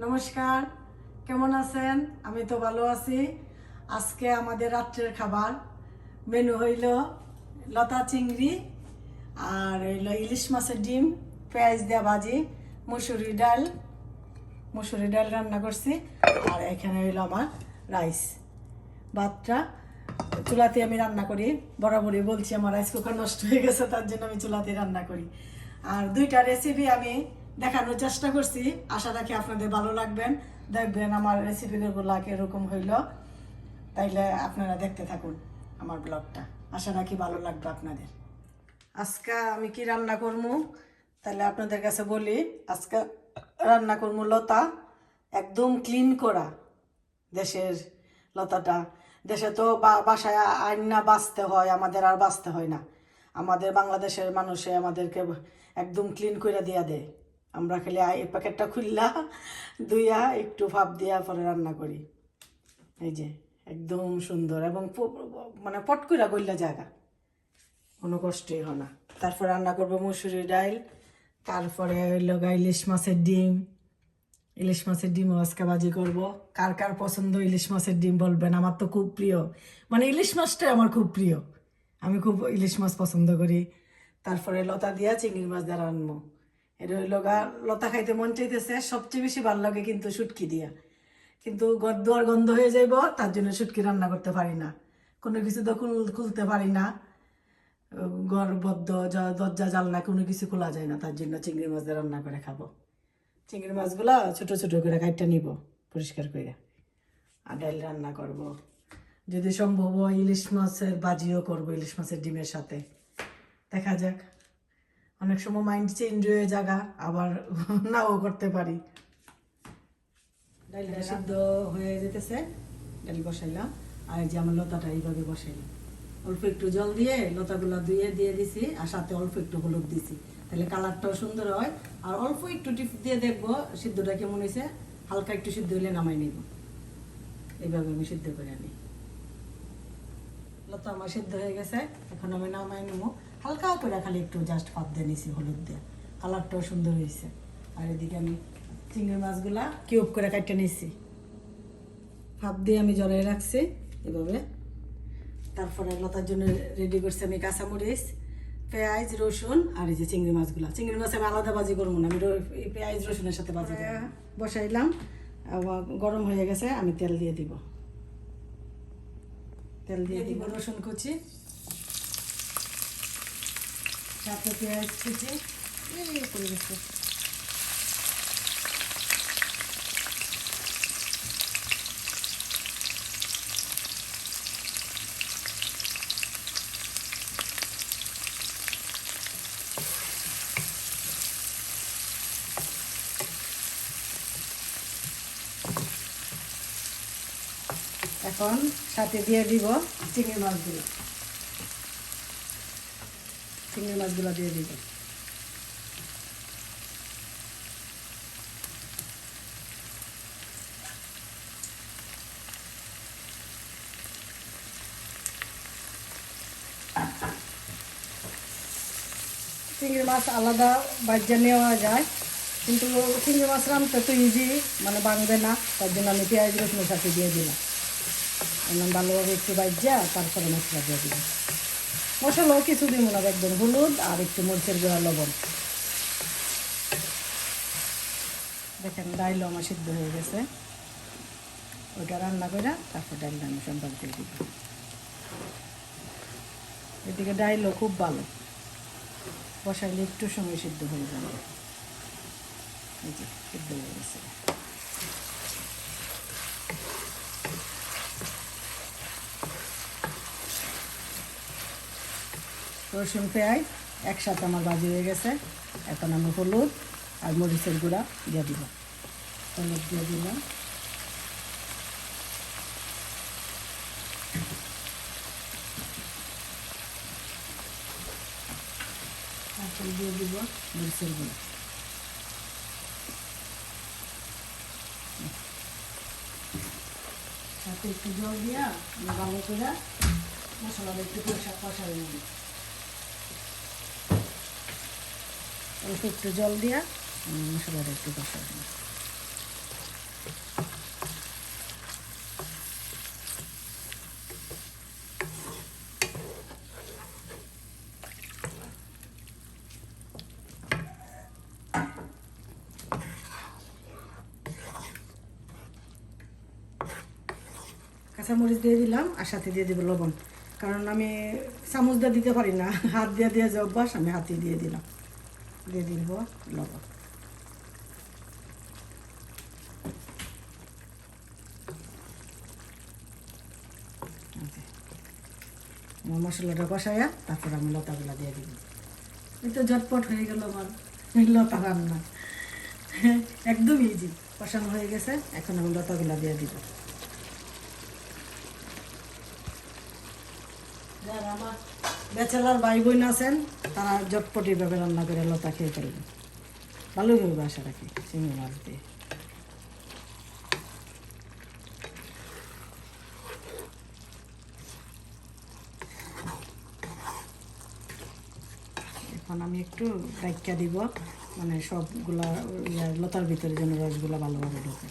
নমস্কার, কেমন আছেন? আমি তো ভালো আছি। আজকে আমাদের রাত্রের খাবার মেনু হইল লতা চিংড়ি আর হইল ইলিশ মাছের ডিম, পেঁয়াজ দেওয়া ভাজি, মুসুরি ডাল রান্না করছি। আর এখানে হইল আমার রাইস। ভাতটা চুলাতে আমি রান্না করি, বরাবরই বলছি আমার রাইস কুকার নষ্ট হয়ে গেছে, তার জন্য আমি চুলাতে রান্না করি। আর দুইটা রেসিপি আমি দেখানোর চেষ্টা করছি, আশা রাখি আপনাদের ভালো লাগবেন। দেখবেন আমার রেসিপিগুলো এরকম হইল, তাইলে আপনারা দেখতে থাকুন আমার ব্লগটা, আশা রাখি ভালো লাগবে আপনাদের। আজকে আমি কি রান্না করবো তাহলে আপনাদের কাছে বলি। আজকে রান্না করবো লতা, একদম ক্লিন করা দেশের লতাটা। দেশে তো বাসায় আইন না বাঁচতে হয়, আমাদের আর বাঁচতে হয় না। আমাদের বাংলাদেশের মানুষে আমাদেরকে একদম ক্লিন করে দিয়া দেয়। আমরা খালি এই প্যাকেটটা খুললা ধুইয়া একটু ভাপ দিয়া পরে রান্না করি। এই যে একদম সুন্দর এবং মানে পট করে গইলা জায়গা, কোনো কষ্টই হয় না। তারপর রান্না করবো মুসুরি ডাল, তারপরে হইল ইলিশ মাছের ডিম। ইলিশ মাছের ডিমও আজকে ভাজি করবো। কার কার পছন্দ ইলিশ মাছের ডিম বলবেন, আমার তো খুব প্রিয়। মানে ইলিশ মাছটাই আমার খুব প্রিয়, আমি খুব ইলিশ মাছ পছন্দ করি। তারপরে লতা দিয়া চিংড়ি মাছ দিয়ে রান্নবো। এটা হইল লতা খাইতে মন চাইতেছে, সবচেয়ে বেশি ভালো লাগে কিন্তু শুটকি দিয়া। কিন্তু দুয়ার গন্ধ হয়ে যাইব, তার জন্য শুটকি রান্না করতে পারি না। কোনো কিছু তো খুলতে পারি না, ঘর বদ্ধ, দরজা জানলা কোনো কিছু খোলা যায় না, তার জন্য চিংড়ি মাছ দিয়ে রান্না করে খাবো। চিংড়ি মাছগুলো ছোট ছোট করে কাটটা নিব পরিষ্কার করে, আর ডাল রান্না করব। যদি সম্ভব হয় ইলিশ মাছের ভাজিও করব ইলিশ মাছের ডিমের সাথে, দেখা যাক। অনেক সময় মাইন্ড চেঞ্জ হয়ে জায়গা, আবার নাও করতে পারি। ডালটা সিদ্ধ হয়ে যেতেছে, ডাল বসাইলাম। আর এই যে আমার লতাটা এইভাবে বসাইলাম, অল্প একটু জল দিয়ে লতাগুলা ধুয়ে দিয়ে দিছি, আর সাথে অল্প একটু হলুদ দিছি, তাহলে কালারটাও সুন্দর হয়। আর অল্প একটু টিপ দিয়ে দেখবো সিদ্ধটা কেমন হয়েছে, হালকা একটু সিদ্ধ হলে নামাই নিব। এইভাবে আমি সিদ্ধ করে আনি। লতা আমার সিদ্ধ হয়ে গেছে, এখন আমি নামাই নিব। হালকা করে খালি একটু জাস্ট ভাপ দিয়ে নিছি হলুদ দিয়ে, কালারটাও সুন্দর হয়েছে। আর এদিকে আমি চিংড়ি মাছগুলা কিউব করে কাটতে নিছি, ভাপ দিয়ে আমি জড়াই রাখছি এভাবে। তারপরে লতার জন্য রেডি করছি আমি কাঁচামরিচ, পেঁয়াজ, রসুন আর এই যে চিংড়ি মাছগুলো। চিংড়ি মাছ আমি আলাদা ভাজি করবো না, আমি পেঁয়াজ রসুনের সাথে ভাজি বসাইলাম। গরম হয়ে গেছে, আমি তেল দিয়ে দিব। তেল দিয়ে দিব রসুন কুচি, সাথে পেঁয়াজ কুচি করে গেছে। এখন সাথে দিয়ে দিব চিংড়ি মাছগুলো, চিংড়ি মাছগুলো দিয়ে দিব। চিংড়ি মাছ আলাদা বাজ্যা নেওয়া যায়, কিন্তু চিংড়ি মাছ রান্নতে তো ইজি, মানে ভাঙবে না, তার জন্য আমি পেঁয়াজ রসুনের সাথে দিয়ে দিলাম। ভালোভাবে একটু বাজ্যা তারপরে মশলা দিয়ে দিলাম। মশলাও কিছু দিব না, একদম হলুদ আর একটু মরিচের গুঁড়া, লবণ। দেখেন ডাইলও আমার সিদ্ধ হয়ে গেছে, ওইটা রান্না করে তারপর ডাইলটা আমি সম্পর্ক দিয়ে দিব। এদিকে ডাইলও খুব ভালো, বসাইলে একটু সময় সিদ্ধ হয়ে যাবে। এই যে সিদ্ধ হয়ে গেছে। রসুন পেঁয়াজ একসাথে আমার ভাজি হয়ে গেছে, এখন আমি হলুদ আর মরিচের গুঁড়া দিয়ে দিব। হলুদ দিয়ে দিলাম, তারপর দিয়ে দিব মরিচের গুঁড়া। সাথে একটু জল দিয়া ভালো করে মশলাটা একটু কষাই নেব। অল্প একটু জল দিয়া মশলাটা একটু কষাই নেব। কাঁচামরিচ দিয়ে দিলাম আর সাথে দিয়ে দিব লবণ, কারণ আমি চামচ দিয়ে দিতে পারি না, হাত দিয়ে দিয়ে যে অভ্যাস, আমি হাতে দিয়ে দিলাম। দিয়ে দিব লবণ। মশলাটা কষাইয়া তারপর আমি লতাগুলা দিয়ে দিব। এই তো ঝটপট হয়ে গেল আমার লতা রান্না, একদম ইজি। কষানো হয়ে গেছে, এখন আমি লতাগুলা দিয়ে দিব। যারা আমার ব্যাচেলার ভাই বোন আছেন তারা ঝটপট এইভাবে রান্না করে লতা খেয়ে ফেলবেন, ভালোই হবে আশা রাখি। চিংড়ি মাছ দিয়ে এখন আমি একটু ডাইকা দিব, মানে সবগুলা লতার ভিতরে যেন রসগুলা ভালোভাবে ঢোকে।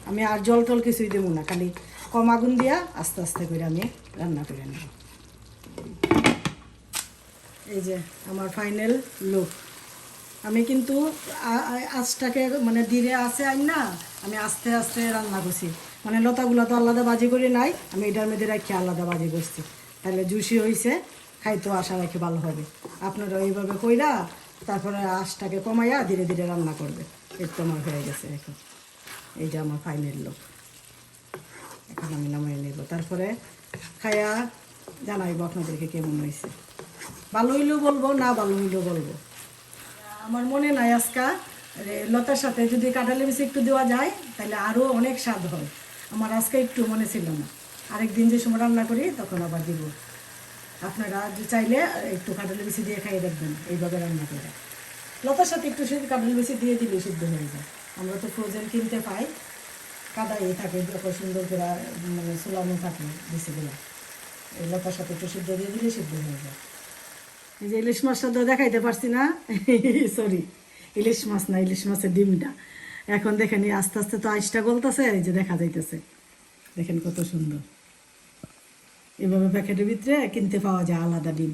আমি আর জল টল কিছুই দেবো না, খালি কম আগুন দিয়া আস্তে আস্তে করে আমি রান্না করে নেব। এই যে আমার ফাইনাল লুক। আমি কিন্তু আঁচটাকে মানে ধীরে আছে আই না, আমি আস্তে আস্তে রান্না করছি, মানে লতাগুলো তো আলাদা বাজি করে নাই, আমি এটার মধ্যে রাখি আলাদা বাজি করছি, তাহলে জুসি হয়েছে, খাইতেও আশা রাখি ভালো হবে। আপনারা এইভাবে কইরা তারপরে আঁচটাকে কমাইয়া ধীরে ধীরে রান্না করবে। এর তো আমার হয়ে গেছে এখন। এই যে আমার ফাইনাল লুক। এখন আমি নামিয়ে নেব, তারপরে খাইয়া জানাইব আপনাদেরকে কেমন হয়েছে। ভালো হইলেও বলবো, না ভালো হইলেও বলবো। আমার মনে নাই আজকা লতার সাথে যদি কাঁঠালি বিচি একটু দেওয়া যায় তাহলে আরও অনেক স্বাদ হয়। আমার আজকে একটু মনে ছিল না, আরেকদিন যে সময় রান্না করি তখন আবার দিব। আপনারা চাইলে একটু কাঁঠালি বিচি দিয়ে খাইয়ে দেখবেন এইভাবে রান্না করে। লতার সাথে একটু শুধু কাঁঠালি বিচি দিয়ে দিলে সিদ্ধ হয়ে যায়। আমরা তো ফ্রোজেন কিনতে পাই, কাদাই থাকে, যত সুন্দর করে মানে সোলানো থাকে বিচিগুলো। এই লতার সাথে একটু সিদ্ধ দিয়ে দিলে সিদ্ধ হয়ে যায়। এই যে ইলিশ মাছটা তো দেখাইতে পারছি না, সরি, ইলিশ মাছ না, ইলিশ মাছের ডিমটা। এখন দেখেন আস্তে আস্তে তো আইসটা গলতেছে, এই যে দেখা যাইতেছে, দেখেন কত সুন্দর। এভাবে প্যাকেটের ভিতরে কিনতে পাওয়া যায় আলাদা ডিম।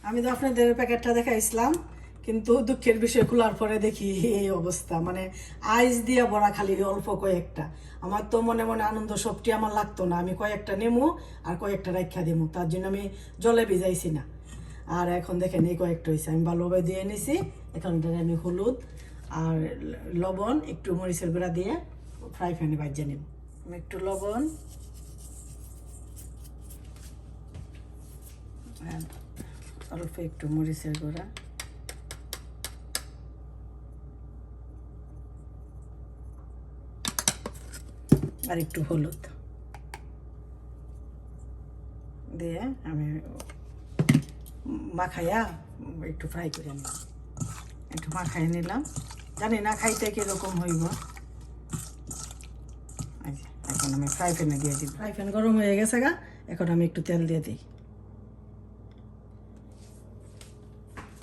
আমি তো আপনাদের প্যাকেটটা দেখাইছিলাম, কিন্তু দুঃখের বিষয় খোলার পরে দেখি এই অবস্থা, মানে আইস দিয়ে ভরা, খালি অল্প কয়েকটা। আমার তো মনে মনে আনন্দ সবটি আমার লাগতো না, আমি কয়েকটা নেমু আর কয়েকটা রাখা দেবো, তার জন্য আমি জলে ভিজাইছি না। আর এখন দেখেন এই কয়েকটা হয়েছে, আমি ভালোভাবে দিয়ে নিছি। এখন এটারে আমি হলুদ আর লবণ একটু মরিচের গুঁড়া দিয়ে ফ্রাই প্যানে ভাজিয়ে নেব। আমি একটু লবণ অল্প একটু মরিচের গুঁড়া, আর একটু হলুদ দিয়ে আমি মাখাইয়া একটু ফ্রাই করে নিলাম। একটু মাখাই নিলাম, জানি না খাইতে কীরকম হইব। এখন আমি ফ্রাই প্যানে দিয়ে দিই। ফ্রাই প্যান গরম হয়ে গেছে গা, এখন আমি একটু তেল দিয়ে দিই।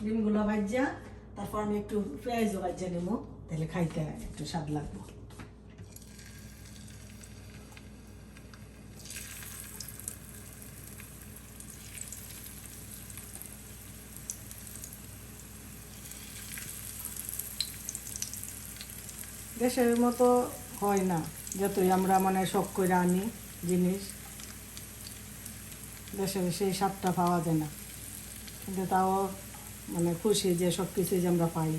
ডিমগুলো ভাজা, তারপর আমি একটু পেঁয়াজও ভাজা নেব, তাহলে খাইতে একটু স্বাদ লাগবে। দেশের মতো হয় না, যতই আমরা মানে শখ করে আনি জিনিস, দেশের সেই স্বাদটা পাওয়া যায় না। কিন্তু তাও মানে খুশি যে সব কিছুই যে আমরা পাই।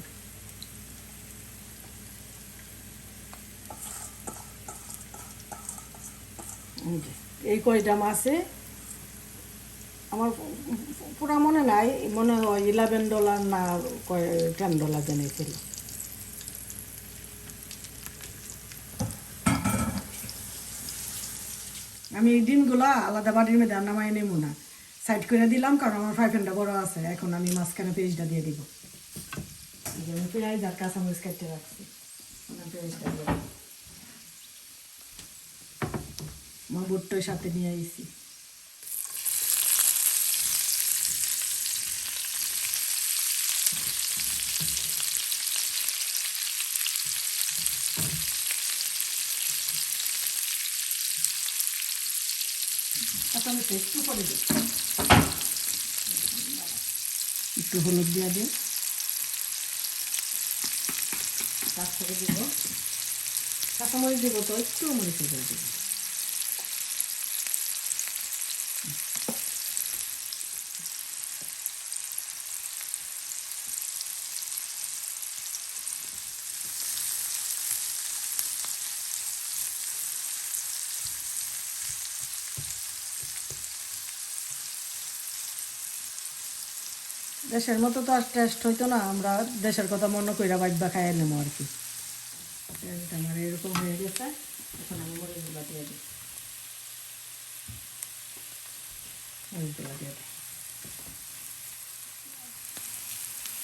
এই কয়টা মাছে আমার পুরা মনে নাই, মনে হয় $11 না $10 জানিয়েছিল। আমি এই ডিমগুলা আলাদা বাটির মধ্যে নামাই নেব না, সাইড করে দিলাম, কারণ আমার ফ্রাই প্যানটা বড় আছে। এখন আমি মাঝখানে পেঁয়াজটা দিয়ে দিব। আমি পেঁয়াজ আর কাঁচামরিচ কেটে রাখছি, পেঁয়াজটা দিয়ে আমার বুটটার সাথে নিয়ে আইছি। একটু করে দিই, একটু হলুদ দিয়ে দিই, তারপরে দিব কাঁচামরিচ দিব, তো একটু মরিচ দিয়ে দিব। দেশের মতো তো আর টেস্ট হইতো না, আমরা দেশের কথা মনে কইরা বাইবা খাই নেবো আর কি। তেলটা আমার এরকম হয়ে গেছে, এখন আমি মরিচগুলো দিয়ে দিই। মরিচগুলো দিয়ে দিই।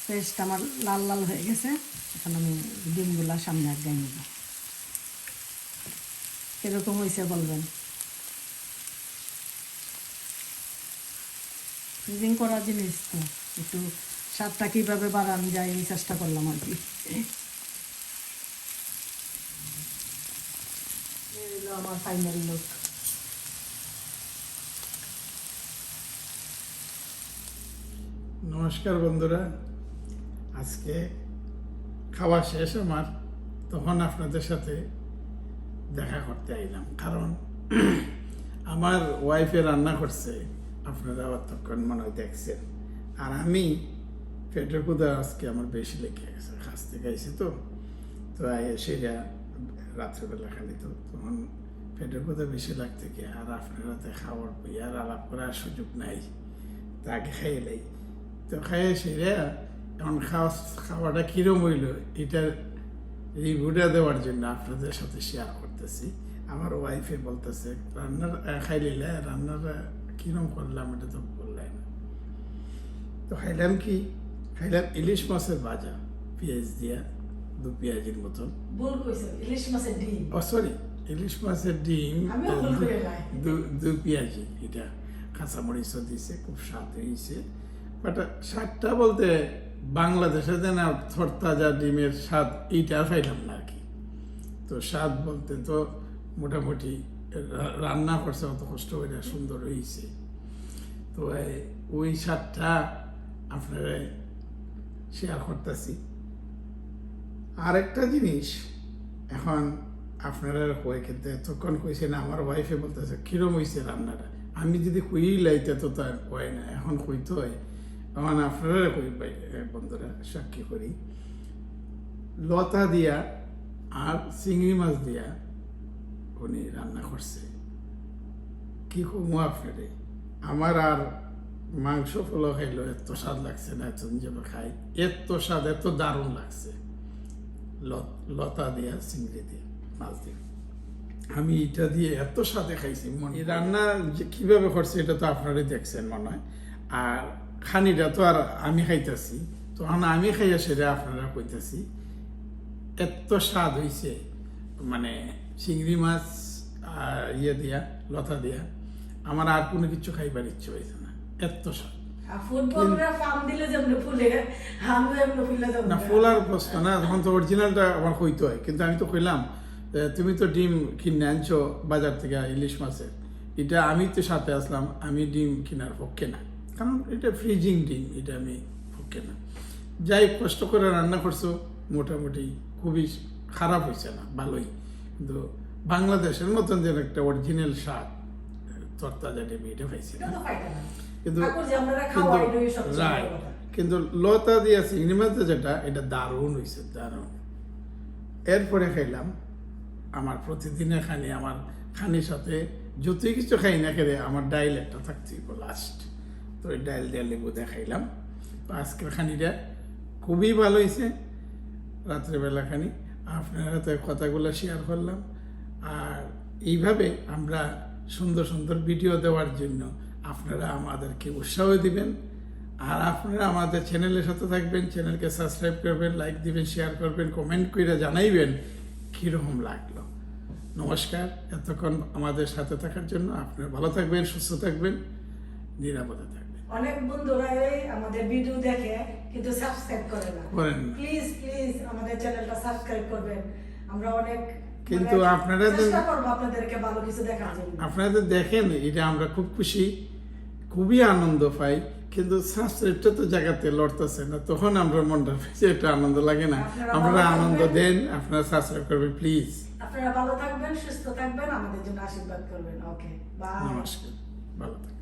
পেস্টটা আমার লাল লাল হয়ে গেছে, এখন আমি ডিমগুলা সামনে আগে নেব। এরকম হয়েছে বলবেন। ফ্রিজিং করার জিনিস তো, একটু স্বাদটা কীভাবে বাড়ানো যায় এই চেষ্টা করলাম আর কি। আমার ফাইনাল লুক। নমস্কার বন্ধুরা, আজকে খাওয়া শেষ আমার, তখন আপনাদের সাথে দেখা করতে আইলাম, কারণ আমার ওয়াইফে রান্না করছে, আপনারা অতক্ষণ মনে হয় দেখছেন। আর আমি পেটের ক্ষুধা আজকে আমার বেশি লেগে গেছে, খাসতে গাইছি তো সেটা রাত্রেবেলা খালি, তো তখন পেটের ক্ষুধা বেশি লাগতে গিয়ে আর আপনারা তো খাওয়ার আর আলাপ করার সুযোগ নাই, তাকে খাইয়ে লাই। তো খাইয়ে সেরে এখন খাওয়াটা কীরকম হইল এটা রিভিউটা দেওয়ার জন্য আপনাদের সাথে শেয়ার করতেছি। আমার ওয়াইফে বলতেছে রান্নার খাইলে রান্নার কীরকম করলাম এটা তো বললেন। তো খাইলাম ইলিশ মাছের ভাজা, পেঁয়াজ দিয়া, 2 পেঁয়াজের মতন। ইলিশ মাছের ডিম, সরি, ইলিশ মাছের ডিম, 2 পেঁয়াজি, এটা কাঁচামরিচও দিয়েছে, খুব স্বাদ হয়েছে। বাট স্বাদটা বলতে বাংলাদেশে যেন তরতাজা ডিমের স্বাদ এইটা পাইলাম না আর কি। তো স্বাদ বলতে তো মোটামুটি রান্না করছে অত কষ্ট করে সুন্দর হয়েছে। তো ওই স্বাদটা আপনারা শেয়ার করতেছি। আরেকটা জিনিস, এখন আপনারা কয়ে কিন্তু এতক্ষণ কইছে না, আমার ওয়াইফে বলতেছে কিরম হয়েছে রান্নাটা। আমি যদি কই লাইতে তো তার হয় না, এখন কইতে হয়। এখন আপনারা কই বন্ধুরা সাক্ষী করি, লতা দিয়া আর চিংড়ি মাছ দিয়া উনি রান্না করছে। কি কমু আপনারে, আমার আর মাংস ফলো খাইলো এত স্বাদ লাগছে না, এত যেভাবে খাই এত স্বাদ, এত দারুণ লাগছে। লতা দিয়া চিংড়ি দিয়ে মাছ দিয়ে আমি এটা দিয়ে এত স্বাদে খাইছি। এই রান্না যে কীভাবে করছে এটা তো আপনারাই দেখছেন মনে হয়। আর খানিটা তো আর আমি খাইতেছি, তখন আমি খাইয়া সেটা আপনারা কইতেছি এত স্বাদ হয়েছে, মানে চিংড়ি মাছ আর দিয়া লতা দিয়া আমার আর কোনো কিছু খাইবার ইচ্ছে হয়েছে না, এত স্বাদ। না ফোলার প্রশ্ন না, তখন তো অরিজিনালটা আমার কইতে হয়। কিন্তু আমি তো কইলাম তুমি তো ডিম কিনে আনছো বাজার থেকে ইলিশ মাছের, এটা আমি তো সাথে আসলাম, আমি ডিম কেনার পক্ষে না, কারণ এটা ফ্রিজিং ডিম, এটা আমি পক্ষে না। যাই কষ্ট করে রান্না করছো, মোটামুটি খুবই খারাপ হয়েছে না, ভালোই। কিন্তু বাংলাদেশের মতন যেন একটা অরিজিনাল স্বাদ তরতাজা ডিম এটা পাইছি না। কিন্তু লতা দিয়া চিংড়ি মাছ যেটা, এটা দারুণ হয়েছে, দারুণ। এরপরে খাইলাম আমার প্রতিদিনের খানি, আমার খানির সাথে যতই কিছু খাই না খেলে আমার ডাইল একটা থাকতেই লাস্ট। তো ওই ডাইল দিয়ে লেবু দিয়ে খাইলাম। তো আজকের খানিটা খুবই ভালো হয়েছে, রাত্রেবেলা খানি। আপনারা তো কথাগুলো শেয়ার করলাম। আর এইভাবে আমরা সুন্দর সুন্দর ভিডিও দেওয়ার জন্য আপনারা আমাদেরকে উৎসাহ দিবেন। আর আপনারা আমাদের চ্যানেলের সাথে থাকবেন, চ্যানেলকে সাবস্ক্রাইব করবেন, লাইক দিবেন, শেয়ার করবেন, কমেন্ট করে জানাইবেন কীরকম লাগলো। নমস্কার, এতক্ষণ আমাদের সাথে থাকার জন্য। আপনারা ভালো থাকবেন, সুস্থ থাকবেন, নিরাপদে থাকবেন। অনেক বন্ধুরা আমাদের ভিডিও দেখে কিন্তু সাবস্ক্রাইব করে না, প্লিজ প্লিজ আমাদের চ্যানেলটা সাবস্ক্রাইব করবেন। আমরা অনেক কিন্তু আপনারা চেষ্টা করব আপনাদেরকে ভালো কিছু দেখার জন্য। আপনারা দেখেন এটা আমরা খুব খুশি, খুবই আনন্দ পাই। কিন্তু সাবস্ক্রাইবটা তো জায়গাতে লড়তেছে না, তখন আমরা মনটা বেশি একটা আনন্দ লাগে না। আপনারা আনন্দ দেন, আপনারা সাবস্ক্রাইব করবেন প্লিজ। আপনারা ভালো থাকবেন, সুস্থ থাকবেন, আমাদের জন্য আশীর্বাদ করবেন। ওকে, বাই, নমস্কার, ভালো থাকবেন।